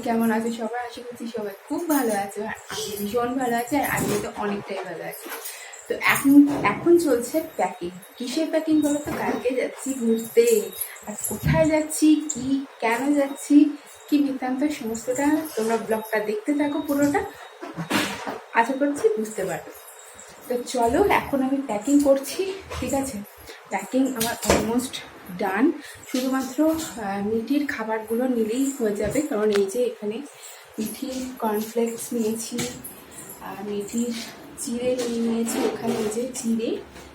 কেমন আছো সবাই? আশা করছি সবাই খুব ভালো আছো, আর আমি ভীষণ ভালো আছি, আর আমি তো অনেকটাই ভালো আছি। তো এখন এখন চলছে প্যাকিং। কিসের প্যাকিং বলো তো? কালকে যাচ্ছি ঘুরতে, আর কোথায় যাচ্ছি, কি কেন যাচ্ছি, কি বৃত্তান্ত, সমস্তটা তোমরা ব্লগটা দেখতে থাকো পুরোটা, আশা করছি বুঝতে পারবে। তো চলো, এখন আমি প্যাকিং করছি। ঠিক আছে, প্যাকিং আমার অলমোস্ট ডান। শুধুমাত্র মিঠির খাবারগুলো নিলেই হয়ে যাবে, কারণ এই যে এখানে মিঠির কর্নফ্লেক্স নিয়েছি, মিঠির চিড়ে নিয়ে নিয়েছি। এখানে এই যে চিড়ে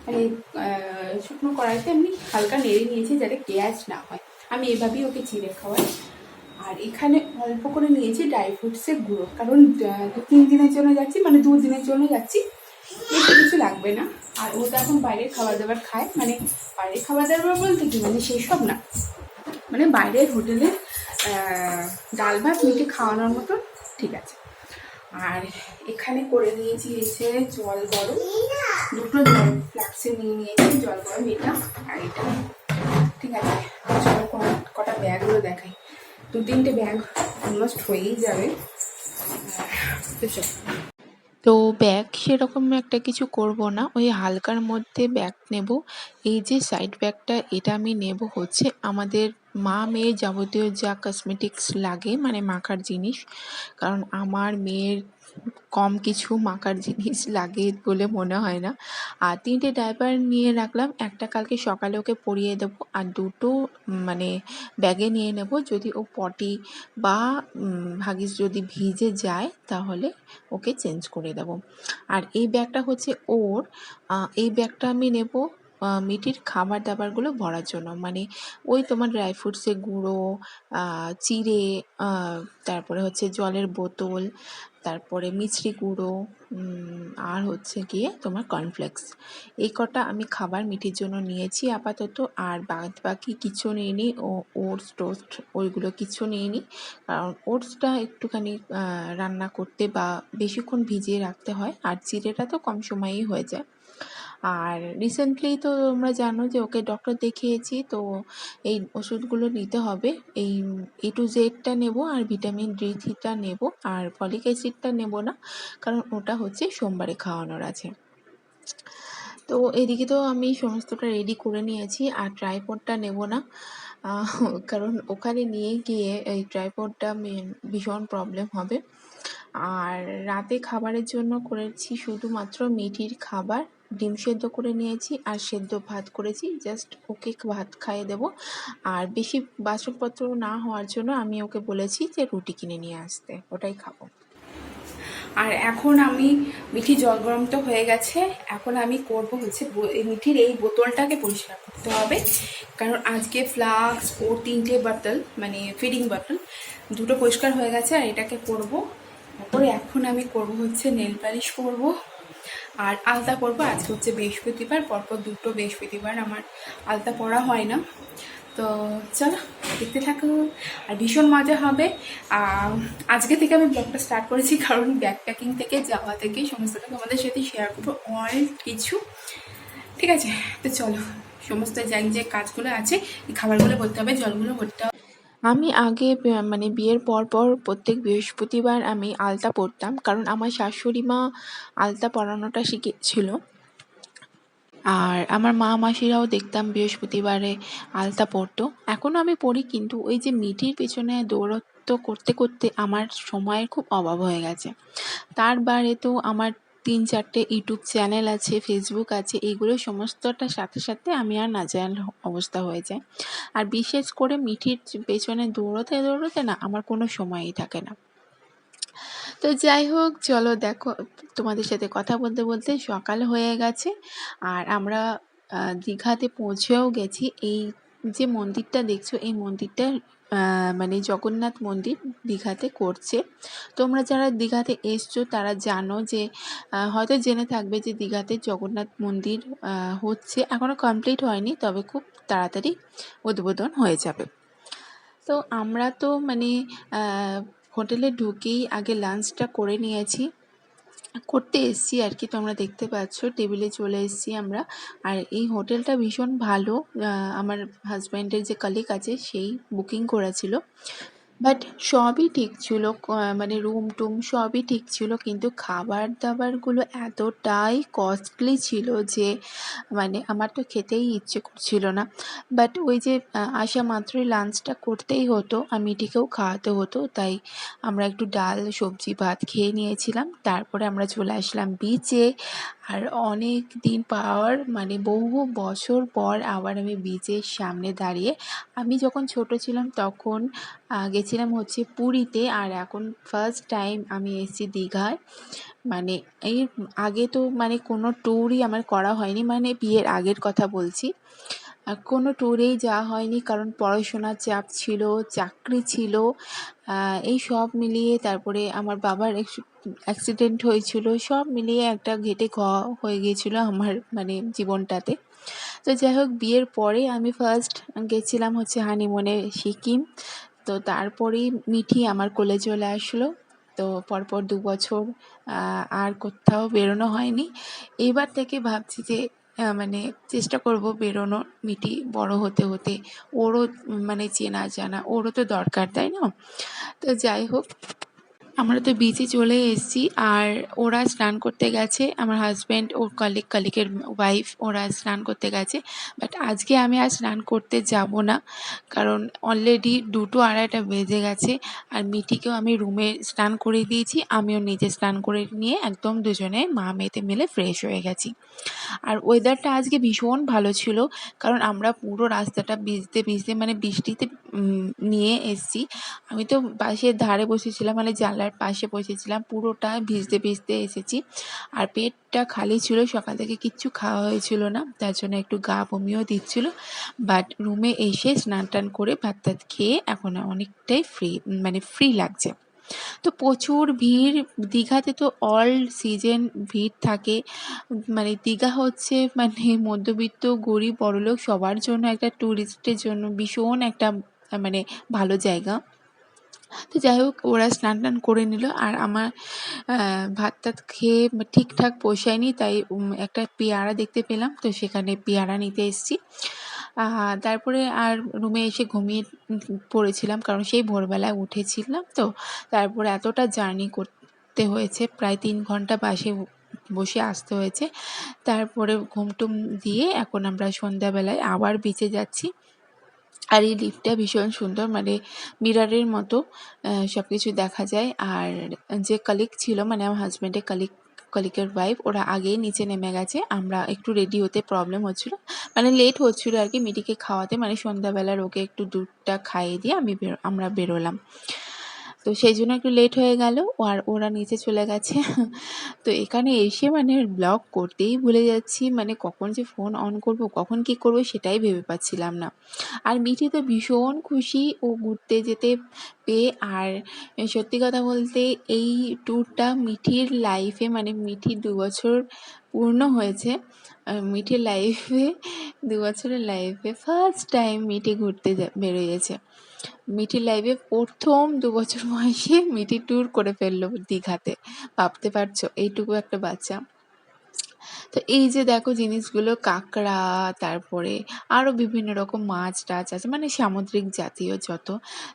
মানে শুকনো কড়াইতে আমি হালকা নেড়ে নিয়েছি যাতে গ্যাস না হয়, আমি এভাবেই ওকে চিড়ে খাওয়াই। আর এখানে অল্প করে নিয়েছি ড্রাই ফ্রুটসের গুঁড়ো, কারণ 2-3 দিনের জন্য যাচ্ছি, মানে 2 দিনের জন্য যাচ্ছি, বেশি কিছু লাগবে না। আর ও তো এখন বাইরের খাবার দাবার খায়, মানে বাইরের খাবার দাবার বলতে কি, মানে সেই সব না, মানে বাইরের হোটেলে ডাল ভাত মিটে খাওয়ানোর মতো। ঠিক আছে। আর এখানে করে নিয়েছি এসে জল গরম, দুটো জল ফ্লাক্সে নিয়ে নিয়েছি জল গরম, এটা আর এটা। ঠিক আছে, চলো কটা ব্যাগগুলো দেখাই। 2-3টে ব্যাগ অলমোস্ট হয়েই যাবে। তো চলো। তো ব্যাগ সেরকম একটা কিছু করব না, ওই হালকার মধ্যে ব্যাগ নেব। এই যে সাইড ব্যাগটা, এটা আমি নেব হচ্ছে আমাদের মা মেয়ের যাবতীয় যা কসমেটিক্স লাগে, মানে মাখার জিনিস, কারণ আমার মেয়ের কম কিছু মাখার জিনিস লাগে বলে মনে হয় না। আর 3টে ডায়পার নিয়ে রাখলাম, একটা কালকে সকালে ওকে পরিয়ে দেবো, আর দুটো মানে ব্যাগে নিয়ে নেব, যদি ও পটি বা হাগিস যদি ভিজে যায় তাহলে ওকে চেঞ্জ করে দেব। আর এই ব্যাগটা হচ্ছে ওর, এই ব্যাগটা আমি নেব মিঠির খাবার দাবারগুলো ভরার জন্য, মানে ওই তোমার ড্রাই ফ্রুটসের গুঁড়ো, চিড়ে, তারপরে হচ্ছে জলের বোতল, তারপরে মিছরি গুঁড়ো, আর হচ্ছে গিয়ে তোমার কর্নফ্লেক্স। এই কটা আমি খাবার মিঠির জন্য নিয়েছি আপাতত, আর বাদ বাকি কিছু নিইনি। ও ওটস টোস্ট ওইগুলো কিছু নিইনি, কারণ ওটসটা একটুখানি রান্না করতে বা বেশিক্ষণ ভিজিয়ে রাখতে হয়, আর চিড়েটা তো কম সময়েই হয়ে যায়। আর রিসেন্টলি তো তোমরা জানো যে ওকে ডক্টর দেখিয়েছি, তো এই ওষুধগুলো নিতে হবে। এই A to Z নেব, আর ভিটামিন D3টা নেব, আর ফলিক অ্যাসিডটা নেব না, কারণ ওটা হচ্ছে সোমবারে খাওয়ানোর আছে। তো এদিকে তো আমি সমস্তটা রেডি করে নিয়েছি, আর ট্রাইপডটা নেব না, কারণ ওখানে নিয়ে গিয়ে এই ট্রাইপডটা ভীষণ প্রবলেম হবে। আর রাতে খাবারের জন্য করেছি শুধুমাত্র মিঠির খাবার, ডিম সেদ্ধ করে নিয়েছি আর সেদ্ধ ভাত করেছি, জাস্ট ওকে ভাত খাইয়ে দেবো। আর বেশি বাসনপত্র না হওয়ার জন্য আমি ওকে বলেছি যে রুটি কিনে নিয়ে আসতে, ওটাই খাবো। আর এখন আমি মিঠি জল গরম তো হয়ে গেছে, এখন আমি করব হচ্ছে মিঠির এই বোতলটাকে পরিষ্কার করতে হবে, কারণ আজকে ফ্লাক্স ও 3টে বোতল, মানে ফিডিং বোতল দুটো পরিষ্কার হয়ে গেছে, আর এটাকে করব। তারপরে এখন আমি করব হচ্ছে নেল পালিশ করব আর আলতা করবো। আজকে হচ্ছে বৃহস্পতিবার, পরপর দুটো বৃহস্পতিবার আমার আলতা পরা হয় না। তো চলো দেখতে থাকো, আর ভীষণ মজা হবে। আজকে থেকে আমি ব্লগটা স্টার্ট করেছি, কারণ ব্যাগ প্যাকিং থেকে যাওয়া থেকে সমস্তটা তোমাদের সাথে শেয়ার করবো, অল কিছু। ঠিক আছে, তো চলো, সমস্ত যে কাজগুলো আছে, এই খাবারগুলো ভরতে হবে, জলগুলো ভরতে হবে। আমি আগে মানে বিয়ের পর প্রত্যেক বৃহস্পতিবার আমি আলতা পরতাম, কারণ আমার শাশুড়ি মা আলতা পরানোটা শিখেছিল। আর আমার মা মাসিরাও দেখতাম বৃহস্পতিবারে আলতা পরতো। এখনও আমি পরি, কিন্তু ওই যে মিঠির পেছনে দৌড়ত্ব করতে করতে আমার সময়ের খুব অভাব হয়ে গেছে। তার বাইরে তো আমার 3-4টে ইউটিউব চ্যানেল আছে, ফেসবুক আছে, এইগুলো সমস্তটার সাথে সাথে আমি আর নাজেহাল অবস্থা হয়ে যায়। আর বিশেষ করে মিঠির পেছনে দৌড়তে দৌড়তে না আমার কোনো সময়ই থাকে না। তো যাই হোক, চলো দেখো, তোমাদের সাথে কথা বলতে বলতে সকাল হয়ে গেছে, আর আমরা দীঘাতে পৌঁছেও গেছি। এই যে মন্দিরটা দেখছো, এই মন্দিরটা মানে জগন্নাথ মন্দির দীঘাতে করছে। তোমরা যারা দীঘাতে এসছো তারা জানো যে হয়তো জেনে থাকবে যে দীঘাতে জগন্নাথ মন্দির হচ্ছে, এখনও কমপ্লিট হয়নি, তবে খুব তাড়াতাড়ি উদ্বোধন হয়ে যাবে। তো আমরা তো মানে হোটেলে ঢুকেই আগে লাঞ্চটা করে নিয়েছি, করতে এসছি আর কি। তোমরা দেখতে পাচ্ছ টেবিলে চলে এসছি আমরা। আর এই হোটেলটা ভীষণ ভালো, আমার হাজব্যান্ডের যে কলিগ আছে সেই বুকিং করেছিল। বাট সবই ঠিক ছিল। মানে রুম-টুম সবই ঠিক ছিল। কিন্তু খাবার-দাবারগুলো এতটাই কস্টলি ছিল যে মানে আমার তো খেতেই ইচ্ছে করছিল না। বাট ওই যে আসা মাত্রই লাঞ্চটা করতেই হতো আর মিঠিকেও খাওয়াতে হতো। তাই আমরা একটু ডাল, সবজি, ভাত খেয়ে নিয়েছিলাম। তারপরে আমরা চলে আসলাম বিচে। আর অনেক দিন পর মানে বহু বছর পর আবার আমি বিচের সামনে দাঁড়িয়ে, আমি যখন ছোট ছিলাম তখন গেছিলাম হচ্ছে পুরীতে, আর এখন ফার্স্ট টাইম আমি এসেছি দীঘায়। মানে এর আগে তো মানে কোনো ট্যুরই আমার করা হয়নি, মানে বিয়ের আগের কথা বলছি। কোনো ট্যুরেই যাওয়া হয়নি, কারণ পড়াশোনার চাপ ছিল, চাকরি ছিল, এই সব মিলিয়ে তারপরে আমার বাবার অ্যাক্সিডেন্ট হয়েছিল, সব মিলিয়ে একটা ঘেঁটে ঘ হয়ে গিয়েছিল আমার মানে জীবনটাতে। তো যাই হোক, বিয়ের পরে আমি ফার্স্ট গেছিলাম হচ্ছে হানিমুনে সিকিম। তো তারপরেই মিঠি আমার কোলে চলে আসলো। তো পরপর ২ বছর আর কোথাও বেরোনো হয়নি। এবার থেকে ভাবছি যে মানে চেষ্টা করব বেরোনোর, মিঠি বড় হতে হতে। ওরও মানে চেনা জানা, ওরও তো দরকার, তাই না? তো যাই হোক, আমরা তো বিচে চলে এসেছি আর ওরা স্নান করতে গেছে। আমার হাজব্যান্ড, ওর কলিগের ওয়াইফ, ওরা স্নান করতে গেছে। বাট আজকে আমি আর স্নান করতে যাব না, কারণ অলরেডি ২টো ২:৩০ বেজে গেছে। আর মিঠিকেও আমি রুমে স্নান করিয়ে দিয়েছি, আমিও নিজে স্নান করে নিয়ে একদম দুজনে মা মেয়েতে মিলে ফ্রেশ হয়ে গেছি। আর ওয়েদারটা আজকে ভীষণ ভালো ছিল, কারণ আমরা পুরো রাস্তাটা ভিজতে ভিজতে মানে বৃষ্টিতে নিয়ে এসেছি। আমি তো বাসের ধারে বসেছিলাম, মানে জানলার পাশে বসেছিলাম, পুরোটা ভিজতে ভিজতে এসেছি। আর পেটটা খালি ছিল, সকাল থেকে কিচ্ছু খাওয়া হয়েছিল না, তার জন্য একটু গা বমিও দিচ্ছিল। বাট রুমে এসে স্নান টান করে ভাত টাত খেয়ে এখন অনেকটাই মানে ফ্রি লাগছে। তো প্রচুর ভিড় দীঘাতে, তো অল সিজন ভিড় থাকে। মানে দীঘা হচ্ছে মানে মধ্যবিত্ত, গরিব, বড়লোক সবার জন্য একটা ট্যুরিস্টের জন্য ভীষণ একটা মানে ভালো জায়গা। তো যাই হোক, ওরা স্নান টান করে নিল আর আমার ভাত টাত খেয়ে ঠিকঠাক পোষায়নি, তাই একটা পেয়ারা দেখতে পেলাম, তো সেখানে পেয়ারা নিতে এসেছি। তারপরে আর রুমে এসে ঘুমিয়ে পড়েছিলাম, কারণ সেই ভোরবেলায় উঠেছিলাম। তো তারপরে এতটা জার্নি করতে হয়েছে, প্রায় ৩ ঘন্টা বাসে বসে আসতে হয়েছে। তারপরে ঘুম-টুম দিয়ে এখন আমরা সন্ধ্যাবেলায় আবার বিচে যাচ্ছি। আর এই লিফটটা ভীষণ সুন্দর, মানে মিররের মতো সব কিছু দেখা যায়। আর যে কলিগ ছিল, মানে আমার হাজব্যান্ডের কলিগের ওয়াইফ, ওরা আগেই নিচে নেমে গেছে। আমরা একটু রেডি হতে প্রবলেম হচ্ছিল, মানে লেট হচ্ছিল আর কি মিঠিকে খাওয়াতে, মানে সন্ধ্যাবেলার ওকে একটু দুধটা খাইয়ে দিয়ে আমরা বেরোলাম। তো সেই জন্য একটু লেট হয়ে গেল, আর ওরা নিচে চলে গেছে। তো এখানে এসে মানে ব্লগ করতেই ভুলে যাচ্ছি, মানে কখন যে ফোন অন করব, কখন কী করব সেটাই ভেবে পাচ্ছিলাম না। আর মিঠি তো ভীষণ খুশি ও ঘুরতে যেতে পেয়ে। আর সত্যি কথা বলতে এই ট্যুরটা মিঠির লাইফে, মানে মিঠির ২ বছর পূর্ণ হয়েছে। মিঠির লাইফে ২ বছরের লাইফে ফার্স্ট টাইম মিঠি ঘুরতে বেরিয়েছে। মিঠির লাইফে ১ম ২ বছর বয়সে মিঠি ট্যুর করে ফেললো দীঘাতে। ভাবতে পারছো? এইটুকু একটা বাচ্চা। তো এই যে দেখো জিনিসগুলো, কাঁকড়া, তারপরে আরও বিভিন্ন রকম মাছ টাছ আছে, মানে সামুদ্রিক জাতীয় যত।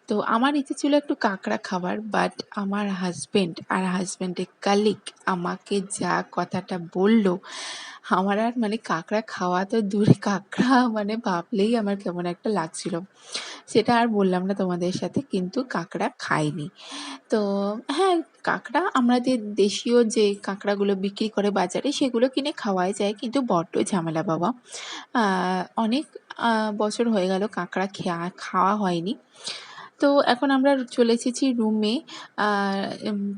তো আমার ইচ্ছে ছিল একটু কাঁকড়া খাবার, বাট আমার হাজব্যান্ড আর হাজব্যান্ডের কালিগ আমাকে যা কথাটা বলল, আমার আর মানে কাঁকড়া খাওয়া তো দূরে, কাঁকড়া মানে ভাবলেই আমার কেমন একটা লাগছিল। সেটা আর বললাম না তোমাদের সাথে, কিন্তু কাঁকড়া খাইনি। তো হ্যাঁ, কাঁকড়া আমাদের দেশীয় যে কাঁকড়াগুলো বিক্রি করে বাজারে, সেগুলো কিনে খাওয়াই যায়, কিন্তু বড্ড ঝামেলা বাবা। অনেক বছর হয়ে গেল কাঁকড়া খাওয়া হয়নি। তো এখন আমরা চলে এসেছি রুমে।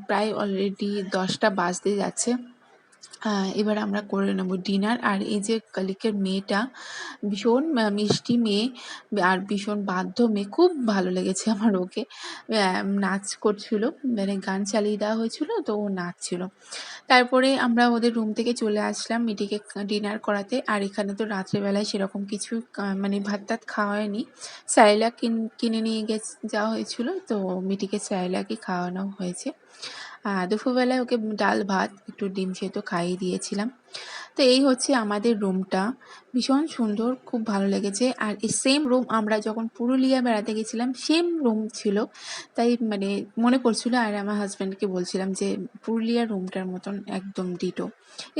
প্রায় অলরেডি ১০টা বাজতে যাচ্ছে। এবার আমরা করে নেব ডিনার। আর এই যে কলিগের মেয়েটা ভীষণ মিষ্টি মেয়ে আর ভীষণ বাধ্য মেয়ে, খুব ভালো লেগেছে আমার ওকে। নাচ করছিল, মানে গান চালিয়ে দেওয়া হয়েছিল, তো ও নাচছিল। তারপরে আমরা ওদের রুম থেকে চলে আসলাম মিঠিকে ডিনার করাতে। আর এখানে তো রাত্রেবেলায় সেরকম কিছু মানে ভাত টাত খাওয়া হয়নি। স্যারেলাক কিনে নিয়ে যাওয়া হয়েছিল, তো মিঠিকে স্যারেলাকই খাওয়ানো হয়েছে। দুপুরবেলায় ওকে ডাল ভাত একটু ডিম সেদ্ধ খাইয়ে দিয়েছিলাম। তো এই হচ্ছে আমাদের রুমটা, ভীষণ সুন্দর, খুব ভালো লেগেছে। আর এই সেম রুম আমরা যখন পুরুলিয়া বেড়াতে গেছিলাম সেম রুম ছিল, তাই মানে মনে পড়ছিল। আর আমার হাজব্যান্ডকে বলছিলাম যে পুরুলিয়ার রুমটার মতন একদম ডিটো,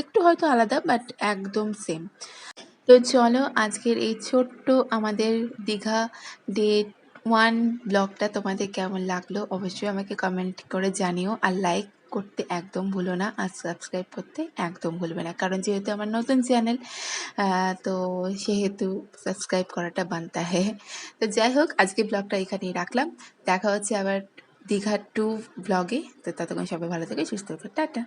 একটু হয়তো আলাদা বাট একদম সেম। তো চলো আজকের এই ছোট্ট আমাদের দীঘা ডে 1 ব্লগটা তোমাদের কেমন লাগলো অবশ্যই আমাকে কমেন্ট করে জানিও। আর লাইক করতে একদম ভুলো না, আর সাবস্ক্রাইব করতে একদম ভুলবে না, কারণ যেহেতু আমার নতুন চ্যানেল তো সেহেতু সাবস্ক্রাইব করাটা বানতা হে। তো যাই হোক, আজকে ব্লগটা এখানেই রাখলাম। দেখা হচ্ছে আবার দীঘা 2 ব্লগে। তো ততক্ষণ সবাই ভালো থেকে সুস্থ থাকো, টাটা।